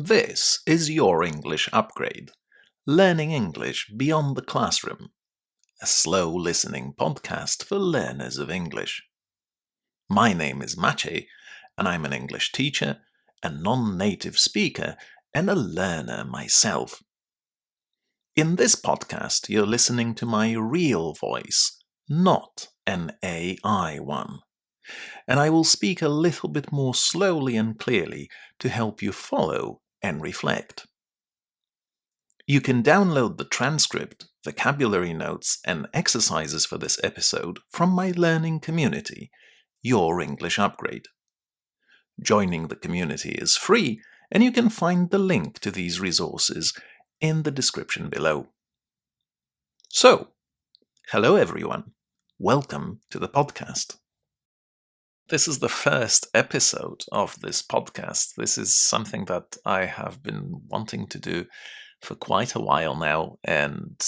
This is your English upgrade, learning English beyond the classroom, a slow listening podcast for learners of English. My name is Maciej, and I'm an English teacher, a non-native speaker, and a learner myself. In this podcast, you're listening to my real voice, not an AI one. And I will speak a little bit more slowly and clearly to help you follow and reflect. You can download the transcript, vocabulary notes, and exercises for this episode from my learning community, Your English Upgrade. Joining the community is free, and you can find the link to these resources in the description below. So, hello everyone. Welcome to the podcast. This is the first episode of this podcast. This is something that I have been wanting to do for quite a while now, and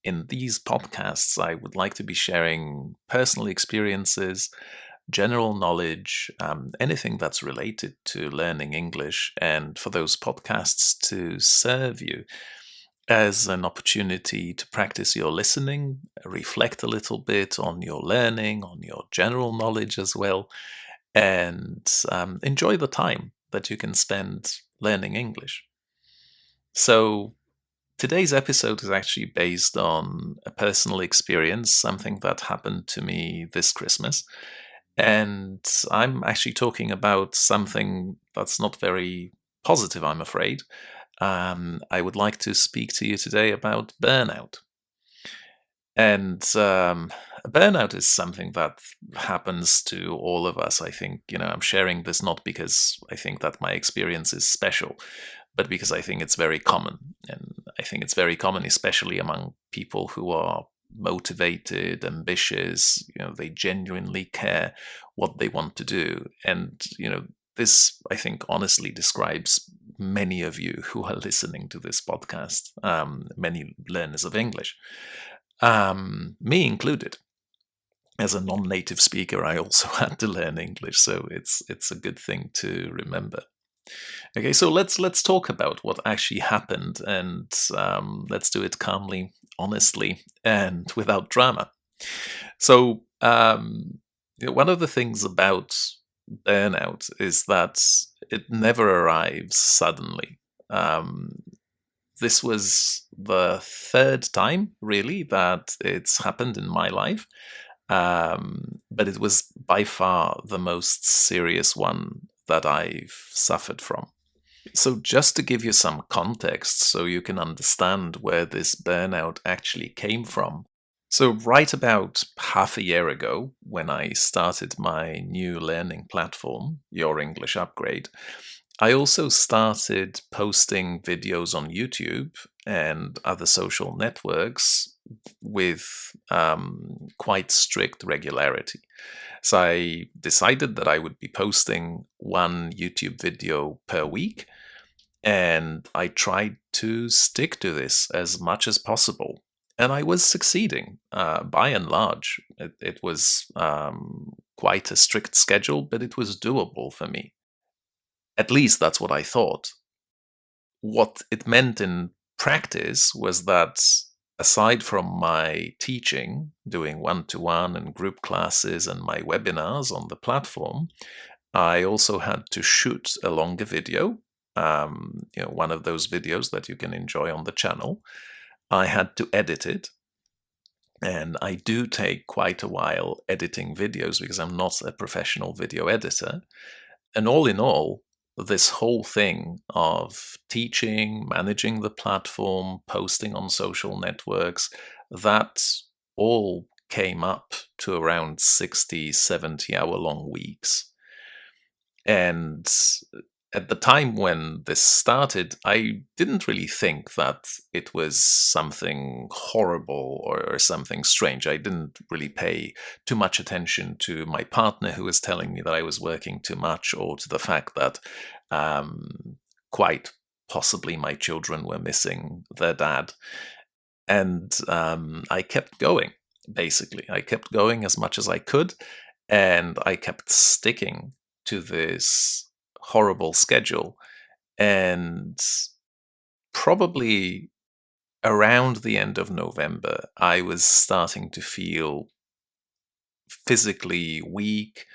in these podcasts I would like to be sharing personal experiences, general knowledge, anything that's related to learning English, and for those podcasts to serve you as an opportunity to practice your listening, reflect a little bit on your learning, on your general knowledge as well, and enjoy the time that you can spend learning English. So today's episode is actually based on a personal experience, something that happened to me this Christmas. And I'm actually talking about something that's not very positive, I'm afraid. I would like to speak to you today about burnout. And burnout is something that happens to all of us. I think, I'm sharing this not because I think that my experience is special, but because I think it's very common. And I think it's very common, especially among people who are motivated, ambitious, they genuinely care what they want to do. And, this, I think, honestly describes many of you who are listening to this podcast, many learners of English, me included. As a non-native speaker, I also had to learn English, so it's a good thing to remember. Okay, so let's talk about what actually happened, and let's do it calmly, honestly, and without drama. So one of the things about burnout is that it never arrives suddenly. This was the third time, really, that it's happened in my life, but it was by far the most serious one that I've suffered from. So just to give you some context so you can understand where this burnout actually came from. So right about half a year ago, when I started my new learning platform, Your English Upgrade, I also started posting videos on YouTube and other social networks with quite strict regularity. So I decided that I would be posting one YouTube video per week, and I tried to stick to this as much as possible. And I was succeeding, by and large. It was quite a strict schedule, but it was doable for me. At least that's what I thought. What it meant in practice was that aside from my teaching, doing one-to-one and group classes and my webinars on the platform, I also had to shoot a longer video, one of those videos that you can enjoy on the channel. I had to edit it, and I do take quite a while editing videos because I'm not a professional video editor. And all in all, this whole thing of teaching, managing the platform, posting on social networks, that all came up to around 60, 70-hour-long weeks. And at the time when this started, I didn't really think that it was something horrible or something strange. I didn't really pay too much attention to my partner who was telling me that I was working too much, or to the fact that quite possibly my children were missing their dad. And I kept going, basically. I kept going as much as I could, and I kept sticking to this horrible schedule. And probably around the end of November, I was starting to feel physically weak,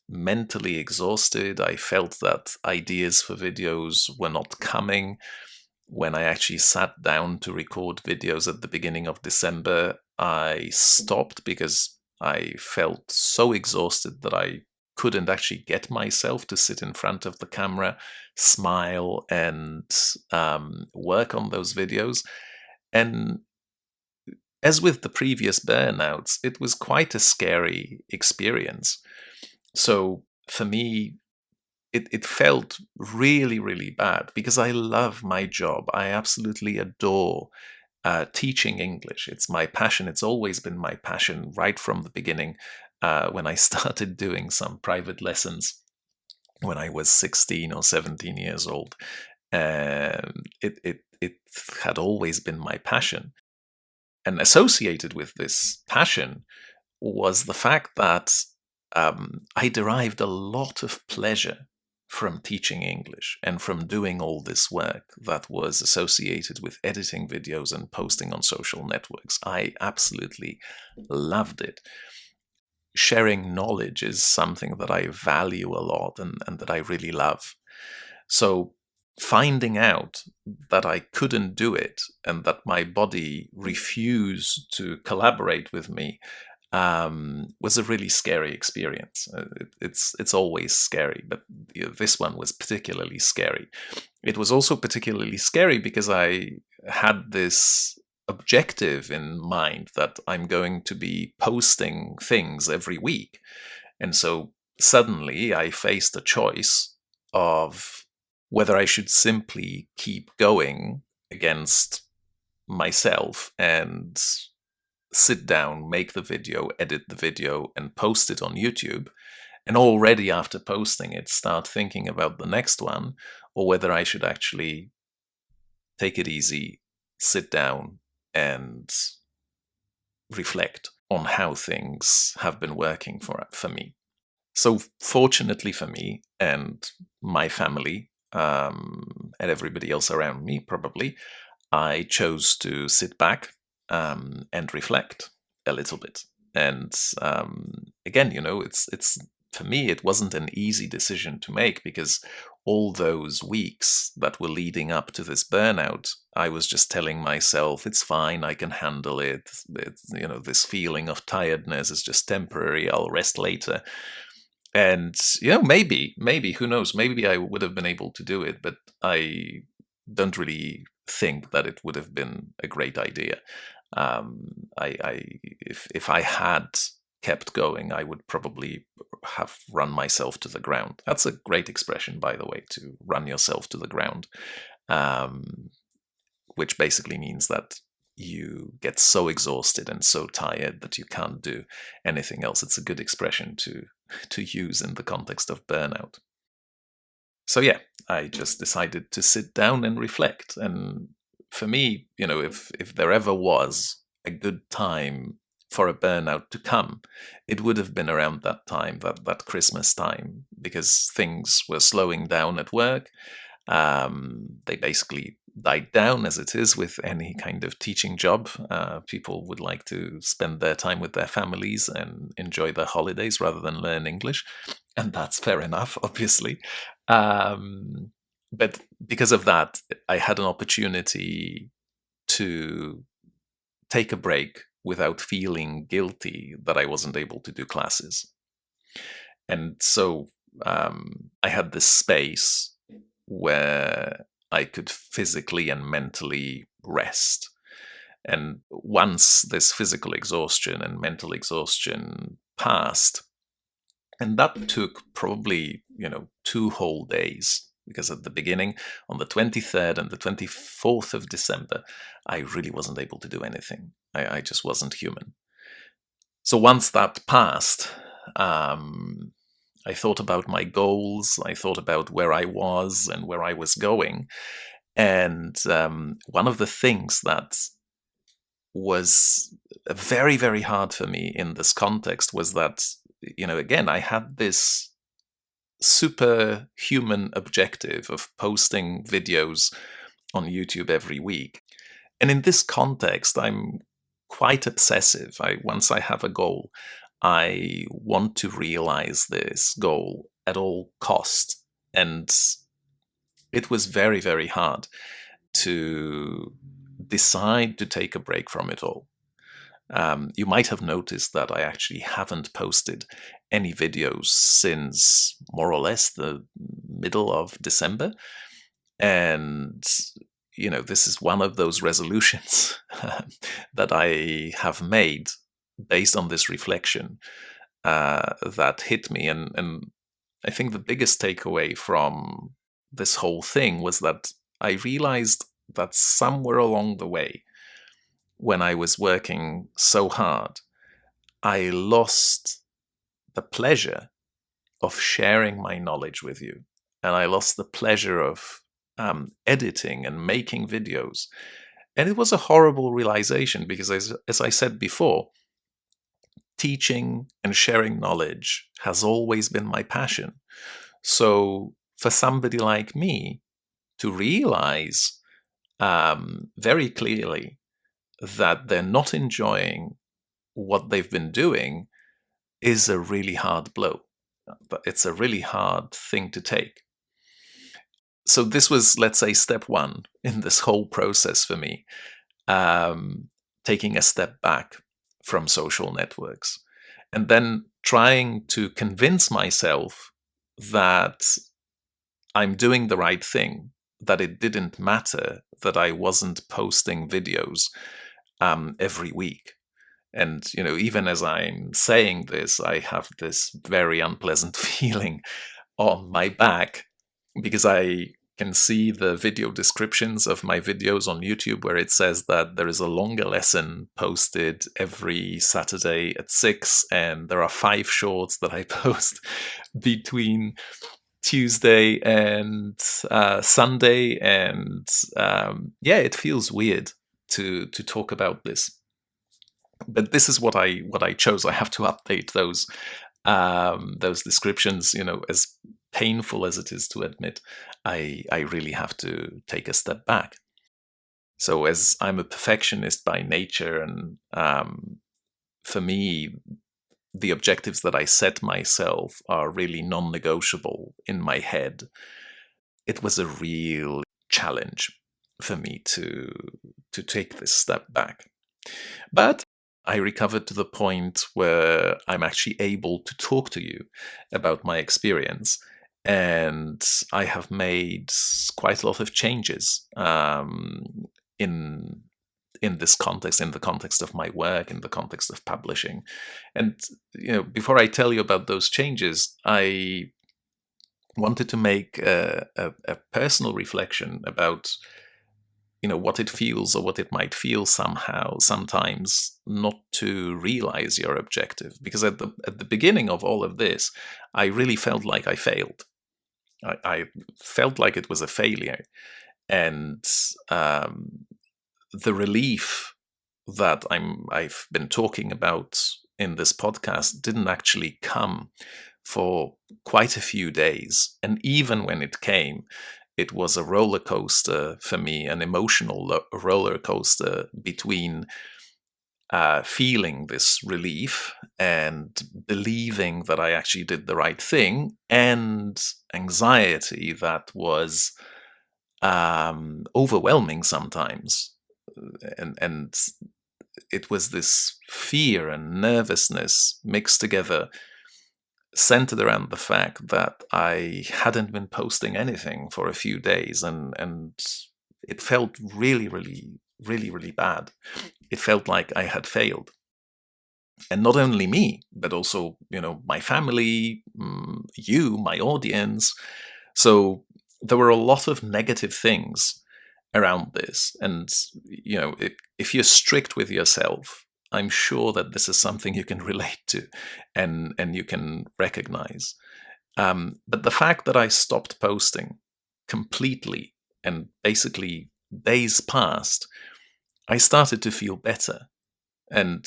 mentally exhausted. I felt that ideas for videos were not coming. When I actually sat down to record videos at the beginning of December, I stopped because I felt so exhausted that I couldn't actually get myself to sit in front of the camera, smile, and work on those videos. And as with the previous burnouts, it was quite a scary experience. So for me, it felt really, really bad because I love my job. I absolutely adore teaching English. It's my passion. It's always been my passion right from the beginning when I started doing some private lessons when I was 16 or 17 years old. It had always been my passion. And associated with this passion was the fact that I derived a lot of pleasure from teaching English and from doing all this work that was associated with editing videos and posting on social networks. I absolutely loved it. Sharing knowledge is something that I value a lot and that I really love. So finding out that I couldn't do it and that my body refused to collaborate with me was a really scary experience. It's always scary, but this one was particularly scary. It was also particularly scary because I had this objective in mind that I'm going to be posting things every week. And so suddenly I faced a choice of whether I should simply keep going against myself and sit down, make the video, edit the video, and post it on YouTube, and already after posting it, start thinking about the next one, or whether I should actually take it easy, sit down, and reflect on how things have been working for me. So fortunately for me and my family, and everybody else around me probably, I chose to sit back and reflect a little bit. And again, it's for me, it wasn't an easy decision to make because all those weeks that were leading up to this burnout, I was just telling myself, it's fine, I can handle it. This feeling of tiredness is just temporary. I'll rest later. And maybe, who knows? Maybe I would have been able to do it, but I don't really think that it would have been a great idea. If I had kept going, I would probably have run myself to the ground. That's a great expression, by the way, to run yourself to the ground, which basically means that you get so exhausted and so tired that you can't do anything else. It's a good expression to use in the context of burnout. So yeah, I just decided to sit down and reflect. And for me, if there ever was a good time for a burnout to come, it would have been around that time, that Christmas time, because things were slowing down at work. They basically died down, as it is with any kind of teaching job. People would like to spend their time with their families and enjoy their holidays rather than learn English. And that's fair enough, obviously. But because of that, I had an opportunity to take a break without feeling guilty that I wasn't able to do classes. And so I had this space where I could physically and mentally rest. And once this physical exhaustion and mental exhaustion passed, and that took probably, 2 whole days, because at the beginning, on the 23rd and the 24th of December, I really wasn't able to do anything. I just wasn't human. So once that passed, I thought about my goals, I thought about where I was and where I was going. And one of the things that was very, very hard for me in this context was that, again, I had this superhuman objective of posting videos on YouTube every week. And in this context, I'm quite obsessive. Once I have a goal, I want to realize this goal at all costs. And it was very, very hard to decide to take a break from it all. You might have noticed that I actually haven't posted any videos since more or less the middle of December. And, this is one of those resolutions that I have made based on this reflection that hit me. And I think the biggest takeaway from this whole thing was that I realized that somewhere along the way, when I was working so hard, I lost the pleasure of sharing my knowledge with you. And I lost the pleasure of editing and making videos. And it was a horrible realization because, as I said before, teaching and sharing knowledge has always been my passion. So for somebody like me to realize very clearly that they're not enjoying what they've been doing is a really hard blow. It's a really hard thing to take. So this was, let's say, step one in this whole process for me, taking a step back from social networks and then trying to convince myself that I'm doing the right thing, that it didn't matter that I wasn't posting videos every week. And, even as I'm saying this, I have this very unpleasant feeling on my back because I can see the video descriptions of my videos on YouTube where it says that there is a longer lesson posted every Saturday at 6, and there are 5 shorts that I post between Tuesday and Sunday. And it feels weird to talk about this. But this is what I chose. I have to update those descriptions. As painful as it is to admit, I really have to take a step back. So, as I'm a perfectionist by nature, and for me, the objectives that I set myself are really non-negotiable in my head. It was a real challenge for me to take this step back. But I recovered to the point where I'm actually able to talk to you about my experience. And I have made quite a lot of changes in this context, in the context of my work, in the context of publishing. And, before I tell you about those changes, I wanted to make a personal reflection about what it feels, or what it might feel sometimes not to realize your objective. Because at the beginning of all of this, I really felt like I failed. I felt like it was a failure. And the relief that I've been talking about in this podcast didn't actually come for quite a few days. And even when it came, it was a roller coaster for me, an emotional roller coaster between feeling this relief and believing that I actually did the right thing, and anxiety that was overwhelming sometimes. And it was this fear and nervousness mixed together, centered around the fact that I hadn't been posting anything for a few days, and it felt really, really, really, really bad. It felt like I had failed. And not only me, but also, my family, you, my audience. So there were a lot of negative things around this. And, if you're strict with yourself, I'm sure that this is something you can relate to and you can recognize. But the fact that I stopped posting completely, and basically days passed, I started to feel better. And,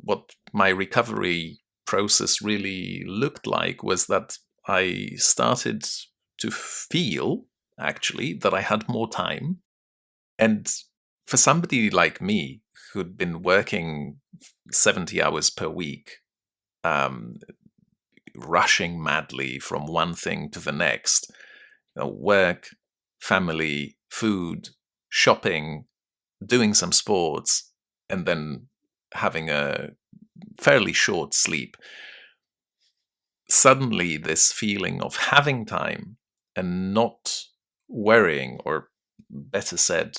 what my recovery process really looked like was that I started to feel, actually, that I had more time. And for somebody like me who'd been working 70 hours per week, um, rushing madly from one thing to the next, work, family, food, shopping, doing some sports, and then having a fairly short sleep. Suddenly, this feeling of having time and not worrying, or better said,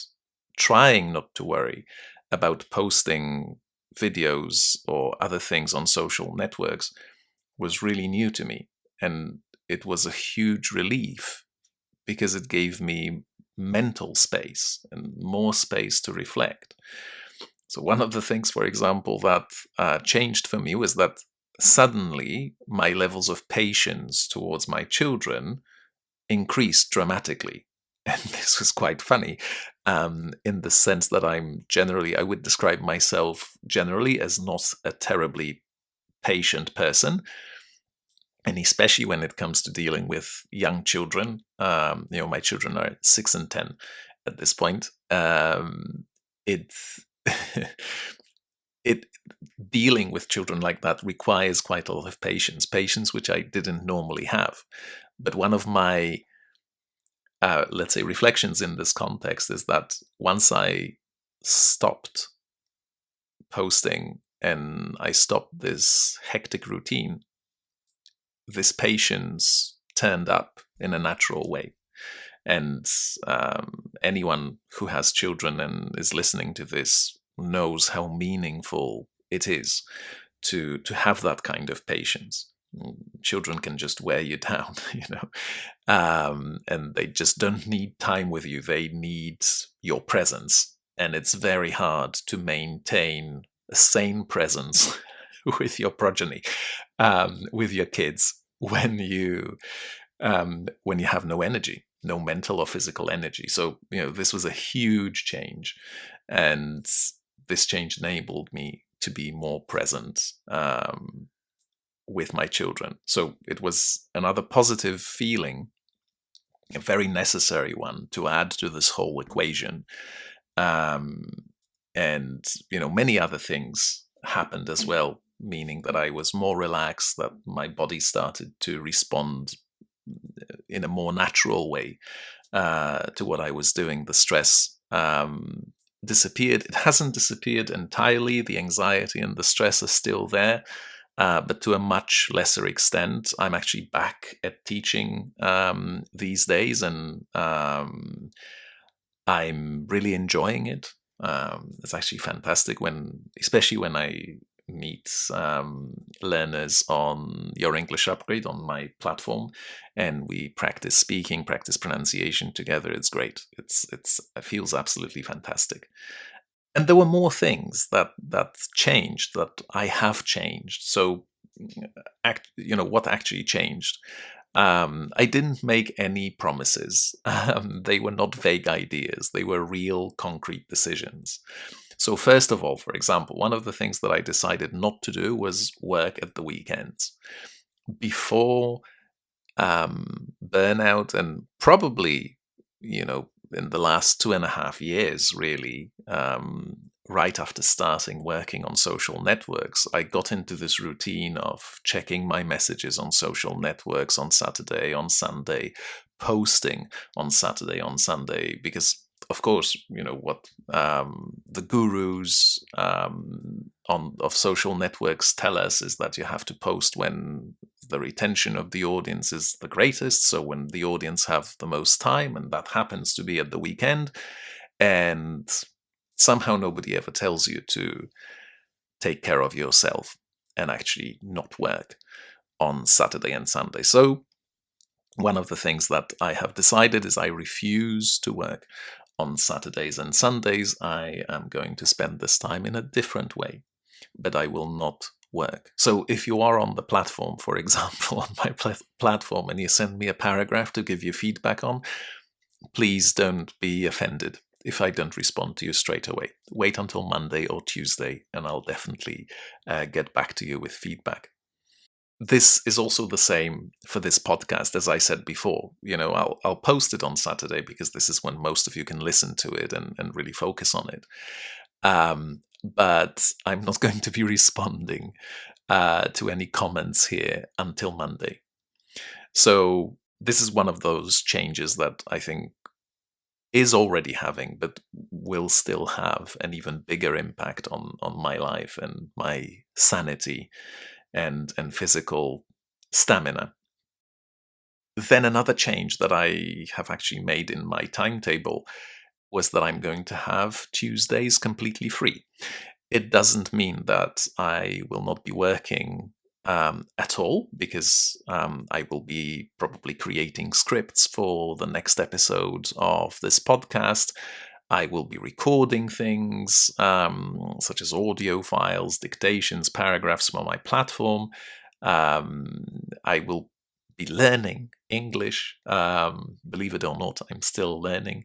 trying not to worry about posting videos or other things on social networks was really new to me. And it was a huge relief because it gave me mental space and more space to reflect. So, one of the things, for example, that changed for me was that suddenly my levels of patience towards my children increased dramatically. And this was quite funny, in the sense that I would describe myself generally as not a terribly patient person. And especially when it comes to dealing with young children, my children are 6 and 10 at this point. It it Dealing with children like that requires quite a lot of patience which I didn't normally have. But one of my let's say reflections in this context is that once I stopped posting and I stopped this hectic routine, this patience turned up in a natural way. And anyone who has children and is listening to this knows how meaningful it is to have that kind of patience. Children can just wear you down, and they just don't need time with you. They need your presence, and it's very hard to maintain a sane presence with your progeny, with your kids, when you have no energy, no mental or physical energy. So, this was a huge change, and this change enabled me to be more present with my children. So it was another positive feeling, a very necessary one to add to this whole equation. Um, and, many other things happened as well, meaning that I was more relaxed, that my body started to respond in a more natural way to what I was doing. The stress disappeared. It hasn't disappeared entirely. The anxiety and the stress are still there, but to a much lesser extent. I'm actually back at teaching these days, and I'm really enjoying it. It's actually fantastic especially when I meet learners on Your English Upgrade on my platform, and we practice speaking, practice pronunciation together. It's great. It feels absolutely fantastic. And there were more things that changed, that I have changed. So, what actually changed? I didn't make any promises. They were not vague ideas. They were real, concrete decisions. So, first of all, for example, one of the things that I decided not to do was work at the weekends. Before burnout, and probably, in the last 2.5 years, really, right after starting working on social networks, I got into this routine of checking my messages on social networks on Saturday, on Sunday, posting on Saturday, on Sunday, because of course, what the gurus of social networks tell us is that you have to post when the retention of the audience is the greatest, so when the audience have the most time, and that happens to be at the weekend. And somehow nobody ever tells you to take care of yourself and actually not work on Saturday and Sunday. So one of the things that I have decided is I refuse to work on Saturdays and Sundays. I am going to spend this time in a different way, but I will not work. So if you are on the platform, for example, on my platform, and you send me a paragraph to give you feedback on, please don't be offended if I don't respond to you straight away. Wait until Monday or Tuesday, and I'll definitely get back to you with feedback. this is also the same for this podcast, as I said before. I'll post it on Saturday because this is when most of you can listen to it and really focus on it. But I'm not going to be responding to any comments here until Monday. So this is one of those changes that I think is already having, but will still have an even bigger impact on my life and my sanity and physical stamina. Then another change that I have actually made in my timetable was that I'm going to have Tuesdays completely free. It doesn't mean that I will not be working at all, because I will be probably creating scripts for the next episode of this podcast. I will be recording things such as audio files, dictations, paragraphs for my platform. I will be learning English. Believe it or not, I'm still learning.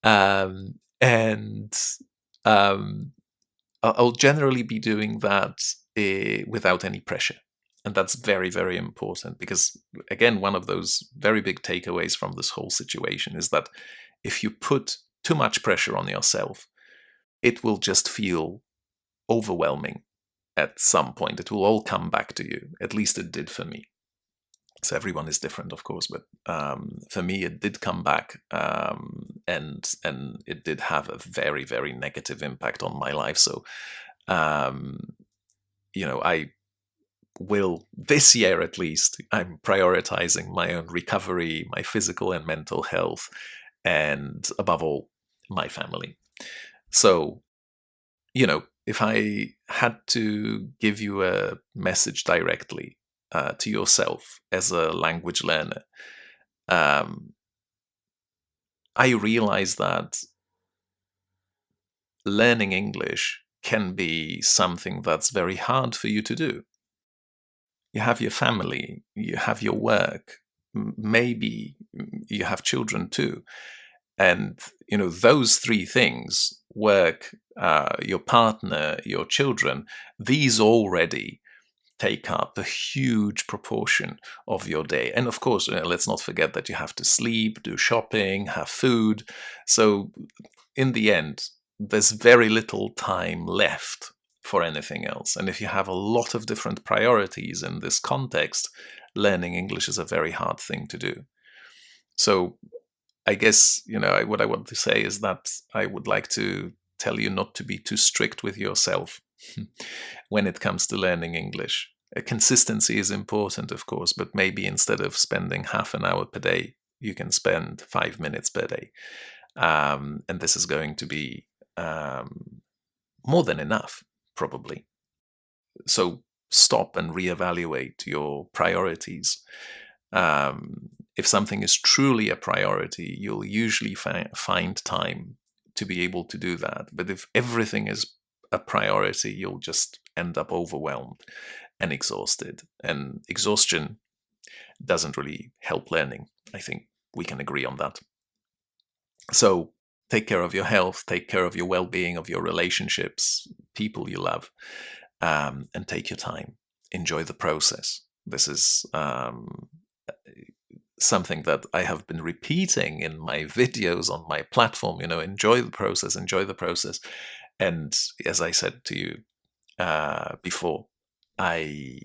And I'll generally be doing that without any pressure. And that's very, very important, because, again, one of those very big takeaways from this whole situation is that if you put too much pressure on yourself, it will just feel overwhelming at some point. It will all come back to you. At least it did for me. So everyone is different, of course, but for me, it did come back, and it did have a very, very negative impact on my life. So, I will, this year at least, I'm prioritizing my own recovery, my physical and mental health, and above all, my family. So, if I had to give you a message directly to yourself as a language learner, I realize that learning English can be something that's very hard for you to do. You have your family, you have your work, maybe you have children too. And, those three things, work, your partner, your children, these already take up a huge proportion of your day. And of course, let's not forget that you have to sleep, do shopping, have food. So in the end, there's very little time left for anything else. And if you have a lot of different priorities in this context, learning English is a very hard thing to do. So I guess, what I want to say is that I would like to tell you not to be too strict with yourself when it comes to learning English. Consistency is important, of course, but maybe instead of spending half an hour per day, you can spend 5 minutes per day. And this is going to be more than enough, probably. So stop and reevaluate your priorities. If something is truly a priority, you'll usually find time to be able to do that. But if everything is a priority, you'll just end up overwhelmed and exhausted. And exhaustion doesn't really help learning. I think we can agree on that. So take care of your health, take care of your well-being, of your relationships, people you love, and take your time. Enjoy the process. This is something that I have been repeating in my videos on my platform. Enjoy the process, enjoy the process. And as I said to you before, I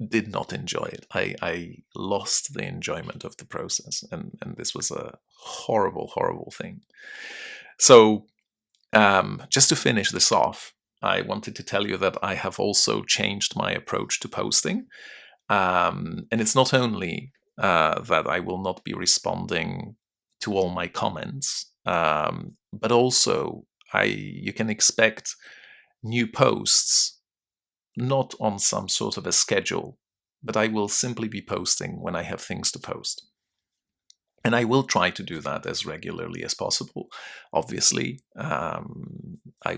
did not enjoy it. I lost the enjoyment of the process, and this was a horrible, horrible thing. So just to finish this off, I wanted to tell you that I have also changed my approach to posting. And it's not only that I will not be responding to all my comments, but also you can expect new posts, not on some sort of a schedule, but I will simply be posting when I have things to post. And I will try to do that as regularly as possible. Obviously, I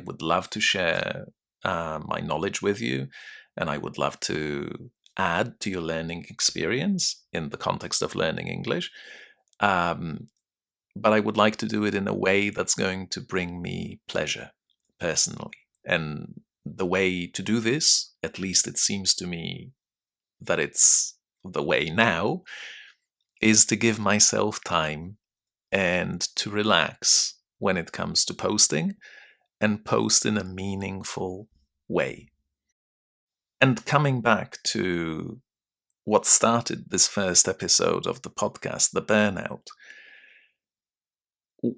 would love to share my knowledge with you, and I would love to add to your learning experience in the context of learning English. But I would like to do it in a way that's going to bring me pleasure personally. And the way to do this, at least it seems to me that it's the way now, is to give myself time and to relax when it comes to posting, and post in a meaningful way. And coming back to what started this first episode of the podcast, the burnout,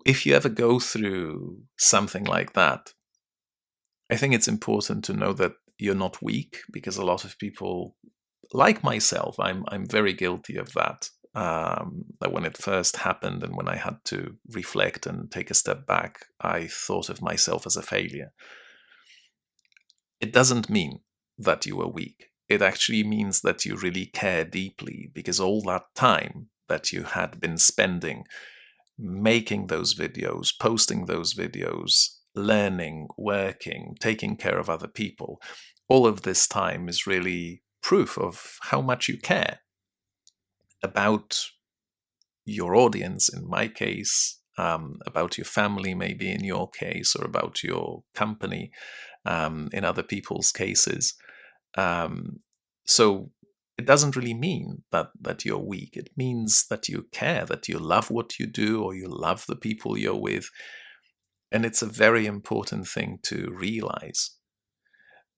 if you ever go through something like that, I think it's important to know that you're not weak, because a lot of people, like myself, I'm very guilty of that. That when it first happened and when I had to reflect and take a step back, I thought of myself as a failure. It doesn't mean that you are weak. It actually means that you really care deeply, because all that time that you had been spending making those videos, posting those videos, learning, working, taking care of other people, all of this time is really proof of how much you care about your audience, in my case, about your family, maybe in your case, or about your company, in other people's cases. So it doesn't really mean that you're weak. It means that you care, that you love what you do, or you love the people you're with. And it's a very important thing to realize.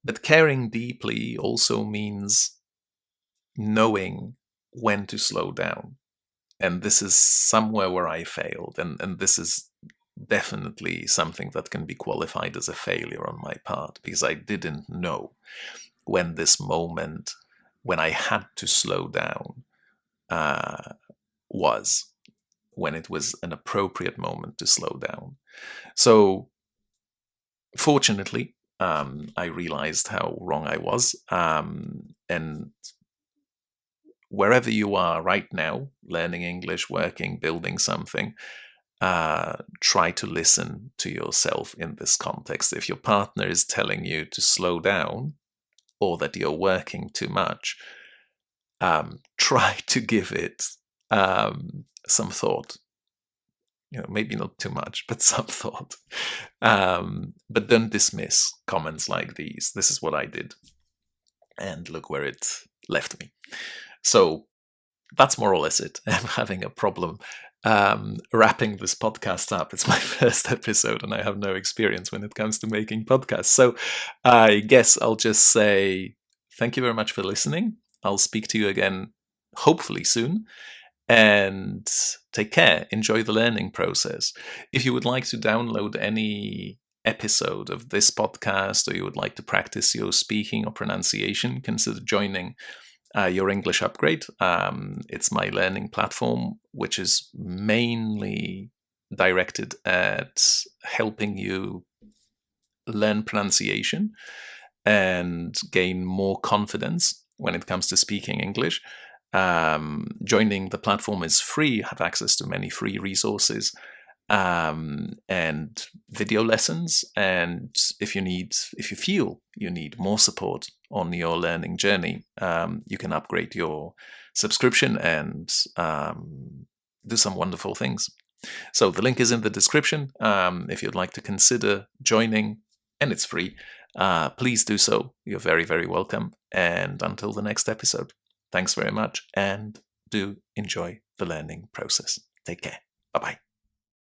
But caring deeply also means knowing when to slow down. And this is somewhere where I failed. And this is definitely something that can be qualified as a failure on my part, because I didn't know when this moment, when I had to slow down, was, when it was an appropriate moment to slow down. So fortunately, I realized how wrong I was. And wherever you are right now, learning English, working, building something, try to listen to yourself in this context. If your partner is telling you to slow down, or that you're working too much, try to give it some thought. Maybe not too much, but some thought. But don't dismiss comments like these. This is what I did, and look where it left me. So that's more or less it. I'm having a problem wrapping this podcast up. It's my first episode, and I have no experience when it comes to making podcasts. So I guess I'll just say thank you very much for listening. I'll speak to you again, hopefully soon. And take care. Enjoy the learning process. If you would like to download any episode of this podcast, or you would like to practice your speaking or pronunciation, consider joining Your English Upgrade. It's my learning platform, which is mainly directed at helping you learn pronunciation and gain more confidence when it comes to speaking English. Joining the platform is free. You have access to many free resources and video lessons. And if you feel you need more support on your learning journey, you can upgrade your subscription and do some wonderful things. So the link is in the description. If you'd like to consider joining, and it's free, please do so. You're very, very welcome. And until the next episode, thanks very much, and do enjoy the learning process. Take care. Bye-bye.